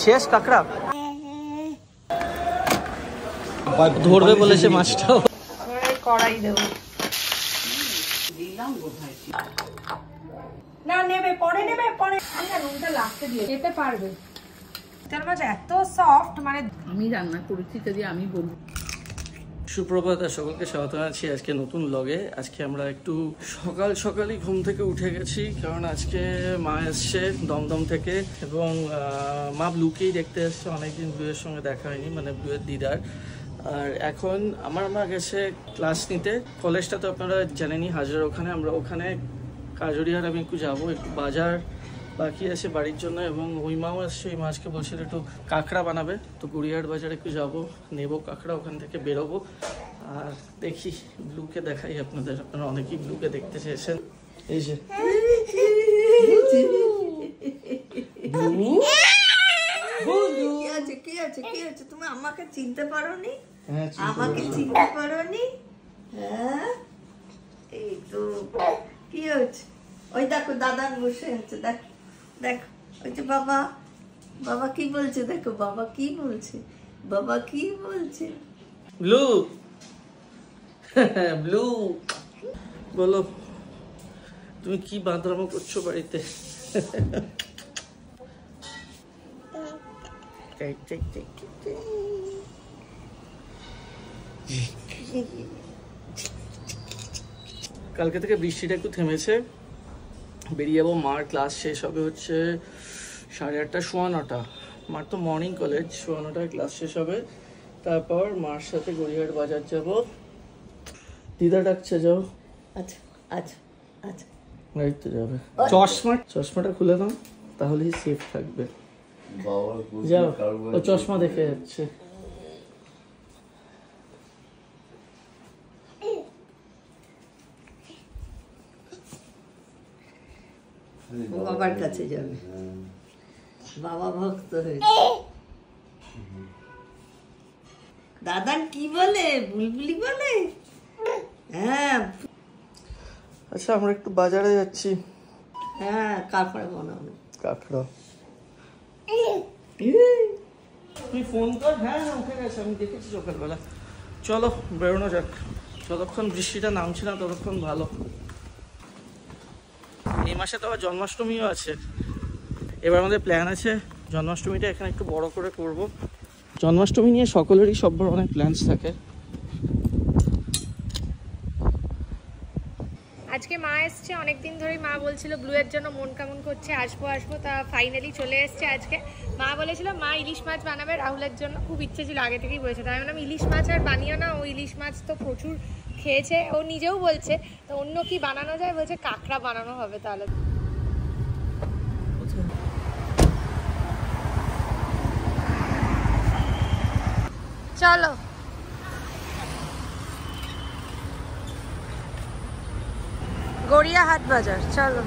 শেষ কাঁকড়া ধরবে বলেছে মাছটাও। কড়াই দেবো না, নেবে পরে নেবে পরে, নুনটা লাস্টে দিয়ে খেতে পারবে। চিতল মাছ এত সফট, মানে আমি রান্না করেছি যদি আমি বলবো। সুপ্রভাত, সকলকে স্বাগত জানাচ্ছি আজকে নতুন ব্লগে। আজকে আমরা একটু সকালই ঘুম থেকে উঠে গেছি, কারণ আজকে মা এসছে দমদম থেকে এবং মা ব্লুকেই দেখতে এসছে। অনেকদিন ব্লুয়ের সঙ্গে দেখা হয়নি, মানে ব্লুয়ের দিদার। আর এখন আমার মা গেছে ক্লাস নিতে। কলেজটা তো আপনারা জানেনই, হাজার ওখানে। আমরা ওখানে কাজরিয়ার আমি একটু যাবো, একটু বাজার বাকি আছে বাড়ির জন্য, এবং ওই মাও আসছে। ওই মাছকে বলছিল একটু কাঁকড়া বানাবে, তো গড়িয়ার বাজারে একটু যাবো, নেবো কাঁকড়া, ওখান থেকে বেরোবো। আর দেখি ব্লুকে দেখাই আপনাদের, আপনারা অনেকেই ব্লুকে দেখতে চেয়েছেন। এই যে কি আছে তুমি আমাকে চিনতে পারোনি? আমাকে চিনতে পারোনি? হ্যাঁ, এই তো কি হচ্ছে? ওই দেখো দাদান বসে আছে, দেখো দেখো, ওই যে বাবা, বাবা কি বলছে, দেখো বাবা কি বলছে, বাবা কি বলছে। ব্লু ব্লু বলো, তুমি কি বাঁদরামো করছো বাড়িতে? কালকে থেকে বৃষ্টিটা একটু থেমেছে, বেরিয়ে যাবো। মার ক্লাস শেষ হবে হচ্ছে 8:30, 9:15। মার তো মর্নিং কলেজ, 9:15 ক্লাস শেষ হবে। তারপর মার সাথে গড়িয়াহাট বাজার যাব। দিদা ডাকছে, যাও। আচ্ছা আচ্ছা আচ্ছা, গাড়িতে যাবে। চশমাটা খুলে দাও, তাহলেই সেফ থাকবে। যাও, ও চশমা দেখে যাচ্ছে। বাবার কাছে যাবে, বাবা ভক্ত হয়েছে। দাদান কি বলে? বুলবুলি বলে। হ্যাঁ আচ্ছা, আমরা একটু বাজারে যাচ্ছি। হ্যাঁ, কাঁকড়া বানাবো। কাঁকড়া তুই ফোন কর। হ্যাঁ হ্যাঁ, উঠে গেছে, আমি দেখেছি সকালবেলা। চলো বেরোনো যাক, যতক্ষণ বৃষ্টিটা নামছে না ততক্ষণ ভালো। এই মাসে তো আবার জন্মাষ্টমীও আছে। এবার আমাদের প্ল্যান আছে জন্মাষ্টমীটা এখানে একটু বড় করে করব। জন্মাষ্টমী নিয়ে সকলেরই সবার অনেক প্ল্যানস থাকে। আজকে মা এসছে, অনেকদিন ধরেই মা বলছিল ব্লুয়ের জন্য মন কেমন করছে, আসবো আসবো, তা ফাইনালি চলে এসছে আজকে। মা বলেছিল মা ইলিশ মাছ বানাবে রাহুলের জন্য, খুব ইচ্ছে ছিল, আগে থেকেই বলেছে। তাই বললাম ইলিশ মাছ আর বানিও না, ও ইলিশ মাছ তো প্রচুর খেয়েছে, ও নিজেও বলছে। তো অন্য কি বানানো যায়, বলছে কাঁকড়া বানানো হবে। তাহলে চলো গড়িয়াহাট বাজার, চলো।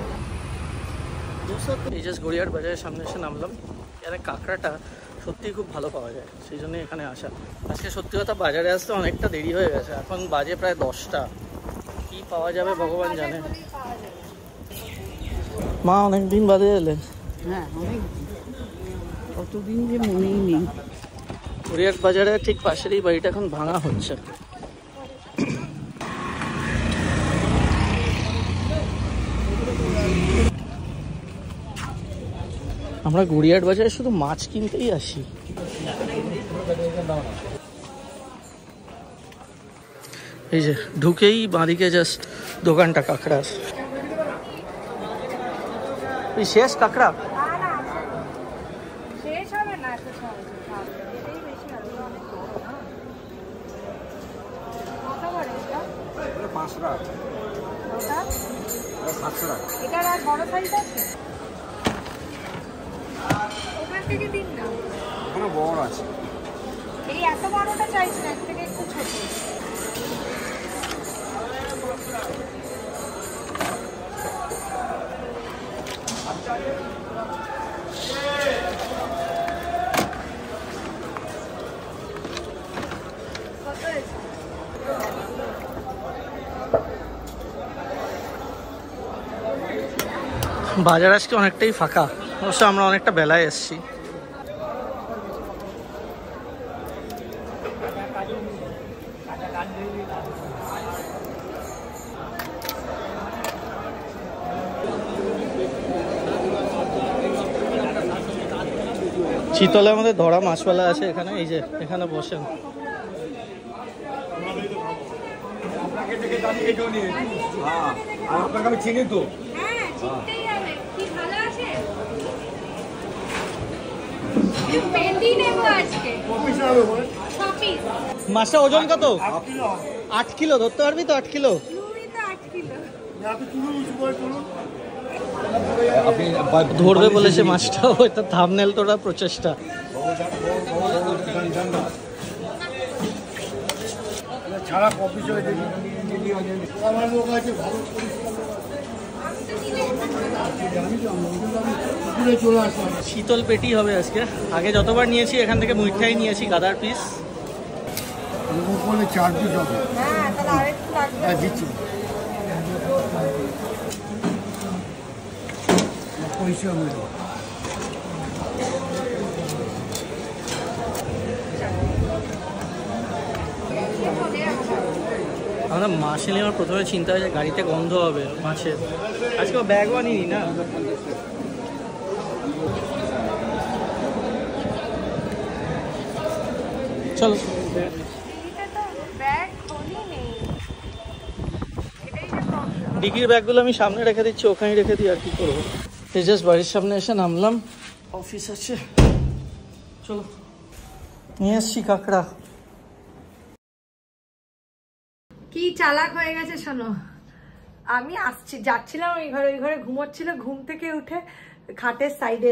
এই জাস্ট গড়িয়াহাট বাজারের সামনে এসে নামলাম। এখানে কাঁকড়াটা সত্যিই খুব ভালো পাওয়া যায়, সেই জন্যই এখানে আসা। আজকে সত্যি কথা বাজারে আসতে অনেকটা দেরি হয়ে গেছে, এখন বাজে প্রায় 10টা। কি পাওয়া যাবে ভগবান জানে। মা অনেকদিন বাদে এলেন। হ্যাঁ, অনেক কতদিন যে মনেই নেই। গড়িয়াহাট বাজারের ঠিক পাশের এই বাড়িটা এখন ভাঙা হচ্ছে। আমরা গড়িয়াহাট বাজারে শুধু মাছ কিনতেই আসি। এই যে ঢুকেই বাঁদিকে জাস্ট দোকানটা কাঁকড়া। এই শেষ কাঁকড়া শেষ হবে না, এত সহজে এটাই বেশি হবে। কত বড় এটা? 500 টাকা। ওটা 700 টাকা। এটার আর বড় সাইজ আছে? ওখান থেকে দিন না, ওখানে বড় আছে। এই এত বড়টা চাইছি না, এর থেকে একটু ছোট। বাজার আজকে অনেকটাই ফাঁকা, অবশ্য আমরা অনেকটা বেলায় এসেছি। শীতলে আমাদের ধরা মাছওয়ালা আছে এখানে, এই যে এখানে বসেন। আপনাকে আমি চিনি তো। মাছটা ওজন কত? 8 কিলো ধরতে পারবি তো? 8 কিলো ধরবে বলেছে মাছটা, ওইটা থাম্বনেল তোরা প্রচেষ্টা। ছাড়া কপি চলে আমার লোক আছে ভালো চলে আসলাম। শীতল পেটি হবে আজকে। আগে যতবার নিয়েছি এখান থেকে মুইঠাই নিয়েছি গাদার পিস। 4 পিস হবে। হ্যাঁ দিচ্ছি পয়সা হয়ে আমরা মাছ এলে আমার প্রথমে চিন্তা হয় যে গাড়িতে গন্ধ হবে মাছের। আজকে ব্যাগও আনিনি না। চলো ডিকির ব্যাগগুলো আমি সামনে রেখে দিচ্ছি, ওখানে রেখে দিই আর কি করবো। তেজাস বাড়ির সামনে এসে নামলাম, অফিস আছে। চলো নিয়ে এসছি কাঁকড়া। কি চালাক হয়ে গেছে শোনো, আমি যাচ্ছিলাম ওই ঘরে ঘুমোচ্ছিল, ঘুম থেকে উঠে খাটের সাইডে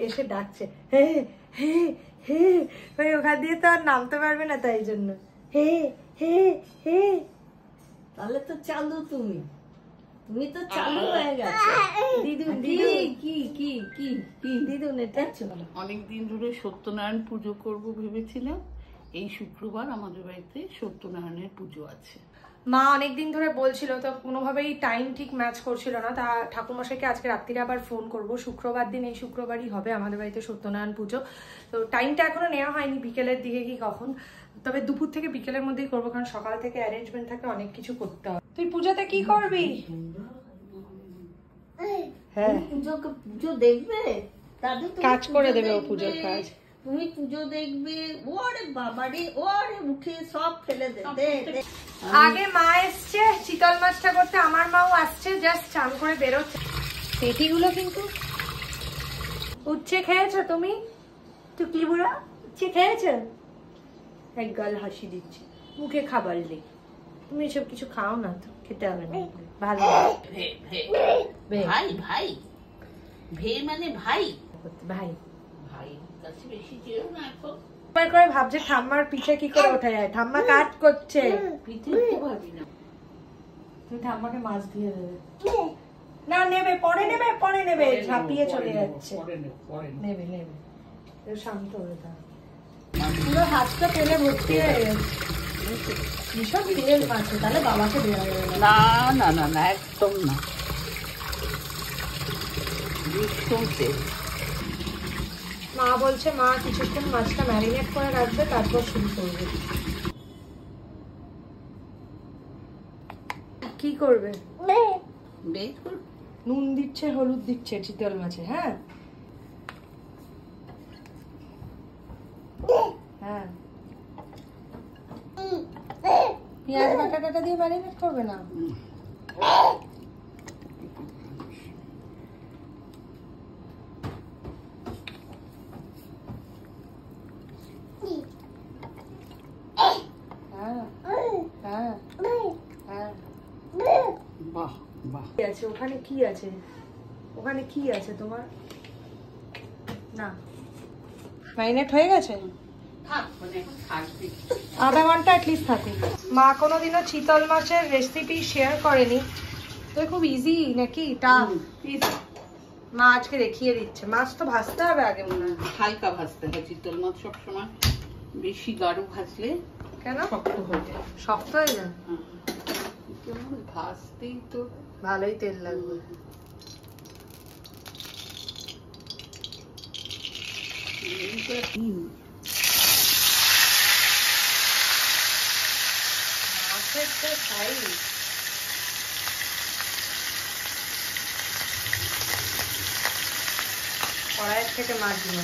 এসে ডাকছে হে হে হে, ওই ওখান দিয়ে তো আর নামতে পারবে না, তাই জন্য হে হে হে। তাহলে তো চালু, তুমি তো চালু হয়ে গেছো। দিদুন দিদুন এটা অনেকদিন ধরে সত্যনারায়ণ পুজো করব ভেবেছিলাম। এই শুক্রবার আমাদের বাড়িতে সত্যনারায়ণের পুজো আছে। মা অনেকদিন ধরে বলছিল, তো কোনোভাবেই টাইম ঠিক ম্যাচ করছিল না। তা ঠাকুরমশাইকে আজকে রাত্রিরে আবার ফোন করব। শুক্রবার দিন, এই শুক্রবারই হবে আমাদের বাড়িতে সত্যনারায়ণ পুজো। তো টাইমটা এখনো নেওয়া হয়নি বিকেলের দিকে কি কখন, তবে দুপুর থেকে বিকেলের মধ্যেই করবো, কারণ সকাল থেকে অ্যারেঞ্জমেন্ট থাকে, অনেক কিছু করতে হবে। তুই পুজোতে কি করবি? হ্যাঁ পুজো দেখবে, দাদু কাজ করে দেবে ও পুজোর কাজ। তুমি পুজো দেখবে, ওরে বাবারে, ওরে উঠে সব ফেলে দে। আগে মা এসছে চিতল মাছটা করতে, আমার মাও আসছে, জাস্ট চান করে বেরোচ্ছে। পেটিগুলো কিন্তু উচ্ছে খেয়েছো তুমি? টুকলি বুড়া উচ্ছে খেয়েছো? এক গাল হাসি দিচ্ছে, মুখে খাবার নেই। তুমি এসব কিছু খাও না তো, খেতে হবে না, ভালো ভাই ভাই ভে মানে ভাই ভাই ভাই কাছে বেশি যেও না এখন। করে ভাবছে ঠাম্মার পিঠে কি করে ওঠা যায়, ঠাম্মা কাট করছে। পিঠে তো ভাবি না, তুমি ঠাম্মাকে মাছ দিয়ে দেবে না? নেবে পরে নেবে, ঝাঁপিয়ে চলে যাচ্ছে। নেবে শান্ত হয়ে থাক, পুরো হাতটা তেলে ভর্তি হয়ে গেছে। ভীষণ তেল মাছে, তাহলে বাবাকে দেওয়া যাবে না না না না একদম না, ভীষণ তেল। মা বলছে মা কিছুক্ষণ মাছটা ম্যারিনেট করে রাখবে, তারপর শুরু করবে। কি করবে? নুন দিচ্ছে, হলুদ দিচ্ছে চিতল মাছে। হ্যাঁ হ্যাঁ, পেঁয়াজ বাটা দিয়ে ম্যারিনেট করবে না? ওখানে কি আছে তোমার? না ম্যারিনেট হয়ে গেছে, আধা ঘন্টা অ্যাটলিস্ট থাকে। মা কোনোদিনও চিতল মাছের রেসিপি শেয়ার করেনি, তো খুব ইজি নাকি? মা আজকে দেখিয়ে দিচ্ছে। মাছ তো ভাজতে হবে আগে মনে হয়, হালকা ভাজতে হয় চিতল মাছ সবসময়, বেশি গাঢ় ভাজলে কেন শক্ত হয়ে যায়। শক্ত হয়ে যায়? ভাজতেই তো ভালোই তেল লাগবে। কড়াইয়ের থেকে মাছ দিয়ে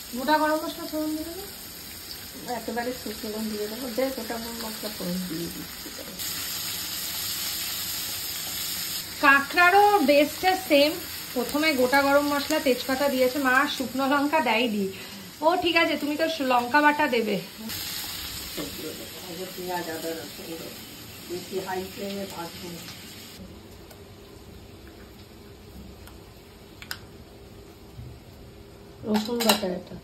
গোটা গরম মশলা ফোড়ন দিলে না? একেবারে শুকনো দিয়ে দেবো, দেখ ওটা আমার মশলা ফোড়ন দিয়ে দিচ্ছি। কাঁকড়ারও বেসটা সেম, প্রথমে গোটা গরম মশলা তেজপাতা দিয়েছে মা, শুকনো লঙ্কা দেয়নি। ও ঠিক আছে, তুমি তো লঙ্কা বাটা দেবে। পেঁয়াজ আদা রসুন বেশি হাই ফ্লেমে ভাজবো না। রসুন বাটা এটা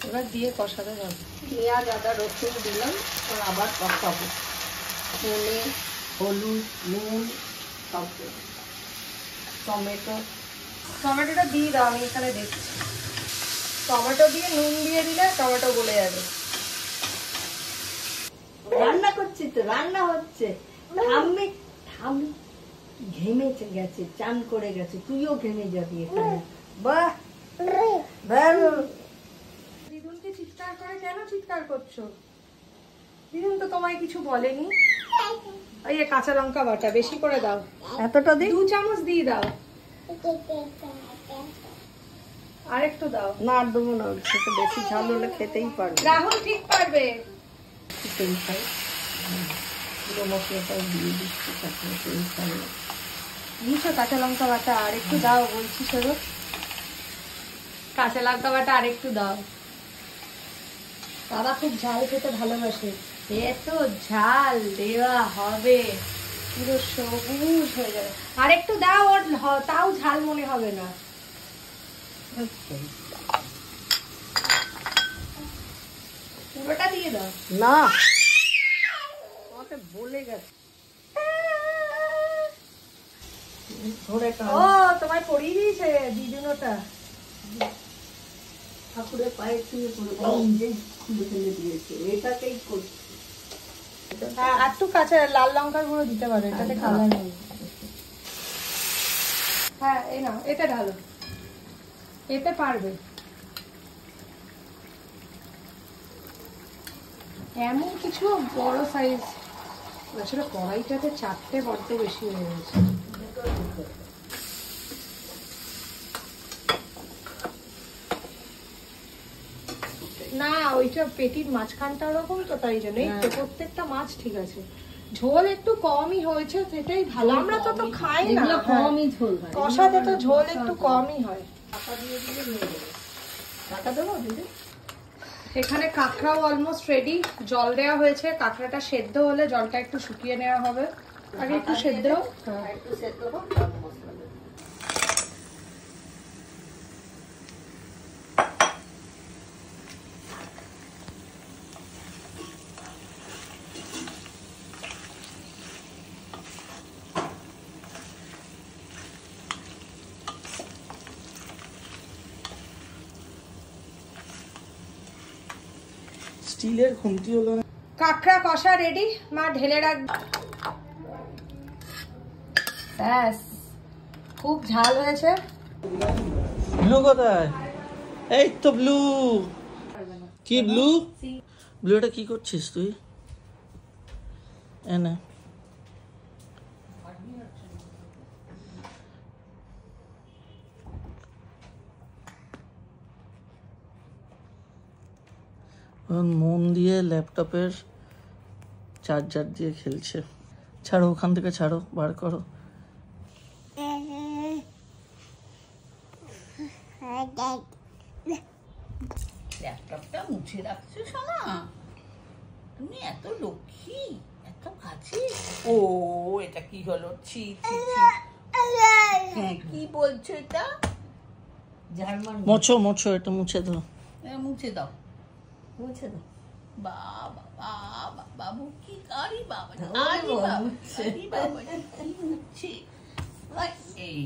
এবার দিয়ে কষাতে যাবে। পেঁয়াজ আদা রসুন দিলাম, আর আবার কষাবো। ধনে হলুদ নুন সব দেবো। টমেটোটা দিয়ে দাও, আমি এখানে দেখছি। টমেটো দিয়ে নুন দিয়ে দিলে টমেটো গলে যাবে। রান্না করছি তো, রান্না হচ্ছে। ঠাম্মি ঠাম্মি ঘেমেছে গেছে, চান করে গেছে, তুইও ঘেমে যাবি এখানে। বাহ ভালো। দিদুনকে চিৎকার করে কেন চিৎকার করছো? দিদুন তো তোমায় কিছু বলেনি। এই যে কাঁচা লঙ্কা বাটা বেশি করে দাও, এতটা দিই? 2 চামচ দিয়ে দাও। আর একটু দাও। না আর দেবো না, সেটা বেশি ঝাল হলে খেতেই পারবে। রাহুল ঠিক পারবে। চিকেন ফ্রাই পুরো মশলাটাও দিয়ে দিচ্ছি, তারপরে তেল ফ্রাই। দিয়েছো কাঁচা লঙ্কা বাটা, আর একটু দাও বলছি। শোনো, কাঁচা লঙ্কা বাটা আর একটু দাও। দাদা খুব ঝাল খেতে ভালোবাসে, এত ঝাল দেওয়া হবে পুরো সবুজ হয়ে যাবে। আর একটু দাও, ওর তাও ঝাল মনে হবে না। পুরোটা দিয়ে দাও। না তোমাকে বলে গেছে ধরে ও তোমায় পরিয়ে দিয়েছে দিদুন ওটা। ঠাকুরের পায়ে ছুঁয়ে পড়ে নিজে খুলে ফেলে দিয়েছে, এটাকেই করছে। হ্যাঁ, আর একটু কাঁচা লাল লঙ্কার গুঁড়ো দিতে পারো, এটাতে কালার নেই। হ্যাঁ এই নাও, এটা ঢালো, এতে পারবে। এমন কিছু বড় সাইজ আসলে কড়াইটাতে 4টে বড্ড বেশি হয়ে গেছে। না ওইটা পেটির মাঝখানটা ওরকম তো, তাই জন্য এই তো প্রত্যেকটা মাছ ঠিক আছে। ঝোল একটু কমই হয়েছে, সেটাই ভালো। আমরা তো খাই না, কমই ঝোল হয়, কষাতে তো ঝোল একটু কমই হয়। টাকা দিয়ে দিলে নিয়ে দেবে। টাকা দেবো দিদি? এখানে কাঁকড়াও অলমোস্ট রেডি, জল দেওয়া হয়েছে। কাঁকড়াটা সেদ্ধ হলে জলটা একটু শুকিয়ে নেওয়া হবে। আগে একটু সেদ্ধ, একটু সেদ্ধ হোক, তারপর মশলা দেবো। স্টিলের খুন্তি হলো না। কাঁকড়া কষা রেডি, মা ঢেলে রাখ। ব্যাস, খুব ঝাল হয়েছে। ব্লু কোথায়? এই তো ব্লু। কি ব্লু? ব্লুটা কি করছিস তুই? এনে মন দিয়ে ল্যাপটপের চার্জার দিয়ে খেলছে। ছাড়ো ওখান থেকে, ছাড়ো, বার করো। ল্যাপটপটা মুছে রাখছো সোনা, তুমি এত লক্ষ্মী, এত কাছে। ও এটা কি হলো? ছি ছি ছি। হ্যাঁ কি বলছো এটা? জার্মান মোছো মোছো, এটা মুছে দাও। মুছে দাও, বুঝছে না? বাবা বাবা বাবু কি আরে বাবা, ওরে আরে বাবা, বাবা, মুছছে। আরে বাবা, কি মুছছে? এই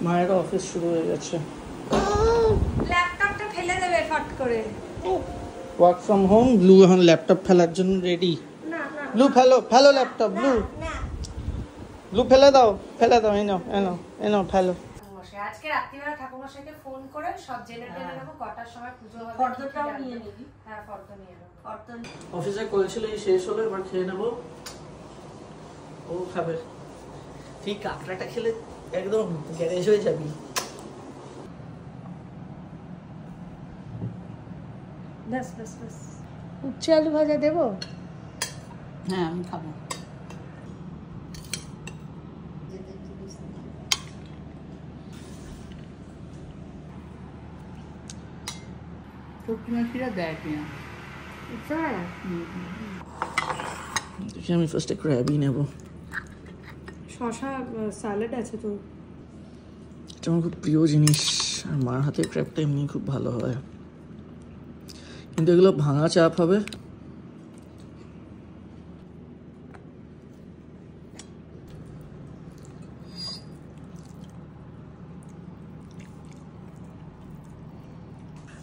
মায়ের অফিস শুরু হয়ে গেছে। ল্যাপটপটা ফেলে দেবে ফট করে। Work from home. ব্লু এখন ল্যাপটপ ফেলার জন্য রেডি। না না ব্লু ফেলো, ফেলো ল্যাপটপ। ব্লু, ব্লু ফেলে দাও, ফেলে দাও। এই নাও, এই নাও, এই নাও, ফেলো। আজকে রাত্রিবেলা ঠাকুরমশাইকে ফোন করে সব জেনে টেনে নেবো কটার সময় পুজো হবে। ফর্দটাও নিয়ে নিবি। হ্যাঁ ফর্দ নিয়ে নেবো। ফর্দ অফিসে কল ছিল, এই শেষ হলো, এবার খেয়ে নেবো। ও খাবে। ঠিক কাঁকড়াটা খেলে একদম গ্যারেজ হয়ে যাবি। ব্যাস ব্যাস ব্যাস। উচ্ছে আলু ভাজা দেবো? হ্যাঁ আমি খাবো। সত্যি দেয় কিনা দেখি আমি ফার্স্টে ক্র্যাবই নেব। শশা স্যালাড আছে তো? এটা আমার খুব প্রিয় জিনিস, আর মার হাতের ক্র্যাবটা এমনি খুব ভালো হয়, কিন্তু এগুলো ভাঙা চাপ হবে।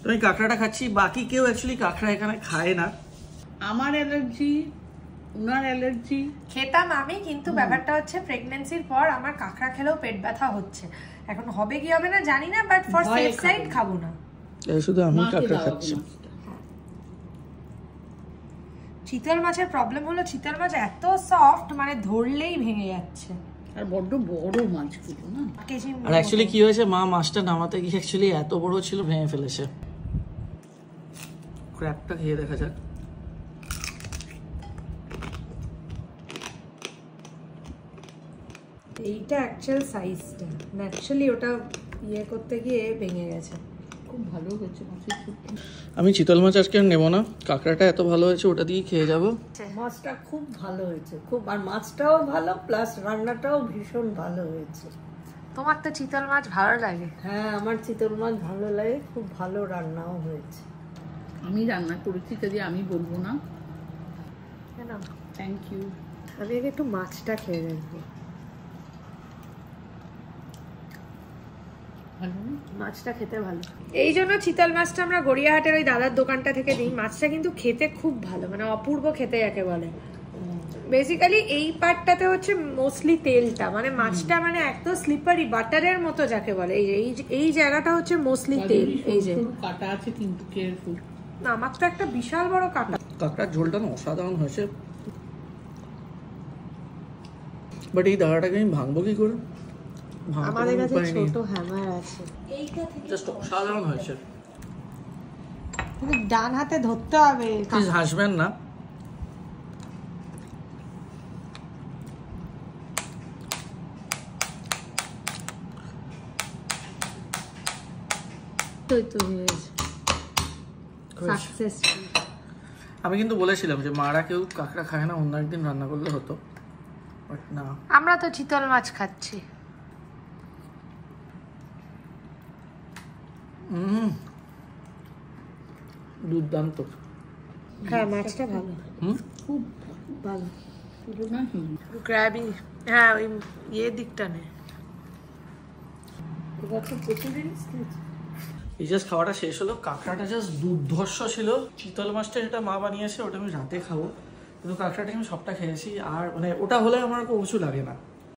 তো আমি কাঁকড়াটা খাচ্ছি, বাকি কেউ অ্যাকচুয়ালি কাঁকড়া এখানে খায় না। আমার অ্যালার্জি, ওনার অ্যালার্জি। খেতাম আমি, কিন্তু ব্যাপারটা হচ্ছে প্রেগন্যান্সির পর আমার কাঁকড়া খেলেও পেট ব্যথা হচ্ছে। এখন হবে কি হবে না জানি না, বাট ফর সেফ সাইড খাবো না। শুধু আমি কাঁকড়া খাচ্ছি। চিতল মাছের প্রবলেম হলো চিতল মাছ এত সফট, মানে ধরলেই ভেঙে যাচ্ছে, আর বড্ড বড় মাছগুলো না। আর অ্যাকচুয়ালি কি হয়েছে, মা মাছটা নামাতে গিয়ে অ্যাকচুয়ালি এত বড় ছিল, ভেঙে ফেলেছে। ক্র্যাবটা খেয়ে দেখা যাক। এইটা অ্যাকচুয়াল সাইজটা, অ্যাকচুয়ালি ওটা ইয়ে করতে গিয়ে ভেঙে গেছে। খুব ভালো হয়েছে মাছের শুটকি। আমি চিতল মাছ আজকে আর নেবো না, কাঁকড়াটা এত ভালো হয়েছে ওটা দিয়ে খেয়ে যাবো। মাছটা খুব ভালো হয়েছে, খুব, আর মাছটাও ভালো, প্লাস রান্নাটাও ভীষণ ভালো হয়েছে। তোমার তো চিতল মাছ ভালো লাগে? হ্যাঁ, আমার চিতল মাছ ভালো লাগে, খুব ভালো রান্নাও হয়েছে। আমি রান্না করেছি কাজে আমি বলবো না। কেন? Thank you. আমি আগে একটু মাছটা খেয়ে দেখবো। মাছটা খেতে ভালো, এই জন্য চিতল মাছটা আমরা গড়িয়াহাটের ওই দাদার দোকানটা থেকে দিই। মাছটা কিন্তু খেতে খুব ভালো, মানে অপূর্ব খেতে যাকে বলে। বেসিক্যালি এই পার্টটাতে হচ্ছে মোস্টলি তেলটা, মানে মাছটা মানে একদম স্লিপারি বাটারের মতো যাকে বলে। এই জায়গাটা হচ্ছে মোস্টলি তেল। এই যে কাটা আছে কিন্তু কেয়ারফুল। না, আমার তো একটা বিশাল বড় কাটা। কাঁকড়ার ঝোলটা না অসাধারণ হয়েছে, বাট এই দাঁড়াটাকে আমি ভাঙবো কি করে? আমাদের কাছে ছোট হ্যামার আছে, জাস্ট অসাধারণ হয়েছে। কিন্তু ডান হাতে ধরতে হবে। প্লিজ হাসবেন না। আমি কিন্তু বলেছিলাম যে মারা কেউ কাঁকড়া খায় না, অন্য একদিন রান্না করলে হতো, বাট না। আমরা তো চিতল মাছ খাচ্ছি। দুর্দান্ত। হ্যাঁ, মাছটা ভালো, খুব ভালো। পুরোনো গ্র্যাবি, হ্যাঁ ওই ইয়ে দিকটা নেই। এই জাস্ট খাওয়াটা শেষ হলো, কাঁকড়াটা জাস্ট দুর্ধর্ষ ছিল। চিতল মাছটা যেটা মা বানিয়েছে ওটা আমি রাতে খাবো, কিন্তু কাঁকড়াটা আমি সবটা খেয়েছি, আর মানে ওটা হলে আমার কিছু লাগে না।